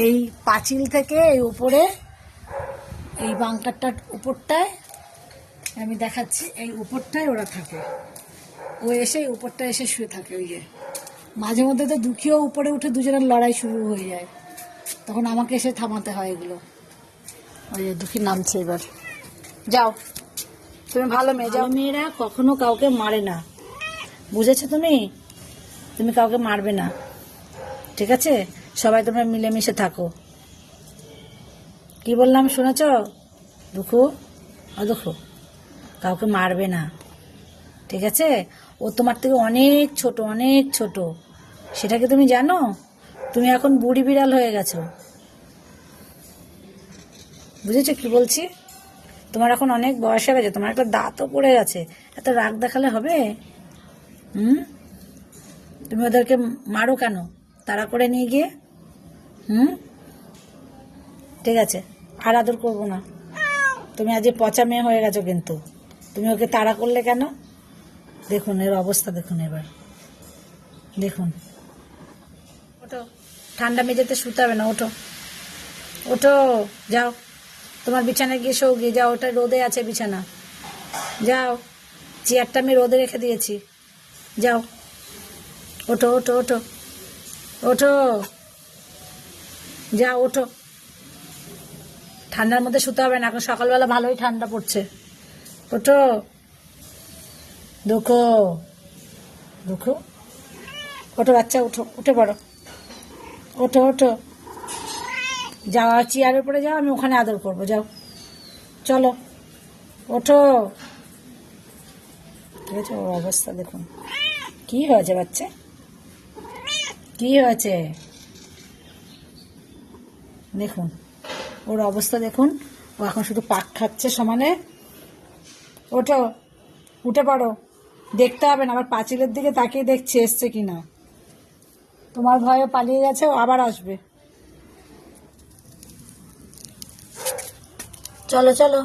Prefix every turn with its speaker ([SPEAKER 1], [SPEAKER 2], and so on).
[SPEAKER 1] এই পাঁচিল থেকে এই উপরে এই বাংকারটার উপরটায় আমি দেখাচ্ছি, এই উপরটায় ওরা থাকে। ও এসে উপরটায় এসে শুয়ে থাকে। ওই যে মাঝে মধ্যে তো দুঃখীও উপরে উঠে দুজনের লড়াই শুরু হয়ে যায়, তখন আমাকে এসে থামাতে হয় এগুলো। ওই যে দুঃখী নামছে এবার। যাও, তুমি ভালো মেয়ে, যাও। মেয়েরা কখনো কাউকে মারে না, বুঝেছো? তুমি তুমি কাউকে মারবে না, ঠিক আছে? সবাই তোমরা মিলেমিশে থাকো। কি বললাম শুনেছ? দুঃখু দুঃখু, কাউকে মারবে না, ঠিক আছে? ও তোমার থেকে অনেক ছোট, অনেক ছোট, সেটা কি তুমি জানো? তুমি এখন বুড়ি বিড়াল হয়ে গেছো, বুঝেছো কি বলছি? তোমার এখন অনেক বয়স হয়ে গেছে, তোমার একটা দাঁতও পড়ে গেছে, এত রাগ দেখালে হবে? তুমি ওদেরকে মারো কেন তাড়া করে নিয়ে গিয়ে? ঠিক আছে, আর আদর করবো না। তুমি আজ পচা মেয়ে হয়ে গেছো, কিন্তু তুমি ওকে তাড়া করলে কেন? দেখুন এর অবস্থা, দেখুন এবার, দেখুন। ওঠো, ঠান্ডা মেঝেতে শুতে হবে না, ওঠো ওঠো, যাও তোমার বিছানায় গিয়ে শো গিয়ে, যাও, ওটা রোদে আছে বিছানা, যাও, চেয়ারটা আমি রোদে রেখে দিয়েছি, যাও, ওঠো ওঠো ওঠো ওঠো, যাও ওঠো। ঠান্ডার মধ্যে শুতে হবে না, এখন সকালবেলা ভালোই ঠান্ডা পড়ছে, ওঠো। দুঃখু দুঃখু, ওঠো বাচ্চা, উঠো, উঠে পড়ো, ওঠো ওঠো, যাও, চেয়ারের উপরে যাও, আমি ওখানে আদর করবো, যাও, চলো, ওঠো। ঠিক আছে, ওর অবস্থা দেখুন। কি হয়েছে বাচ্চা, কি হয়েছে? দেখুন ওর অবস্থা দেখুন, ও এখন শুধু পাক খাচ্ছে সমানে। ওঠো, উঠে পড়ো, দেখতে হবে না, আবার পাঁচিলের দিকে তাকিয়ে দেখছে এসছে কিনা। তোমার ভয়ে পালিয়ে গেছে, ও আবার আসবে। চলো চলো।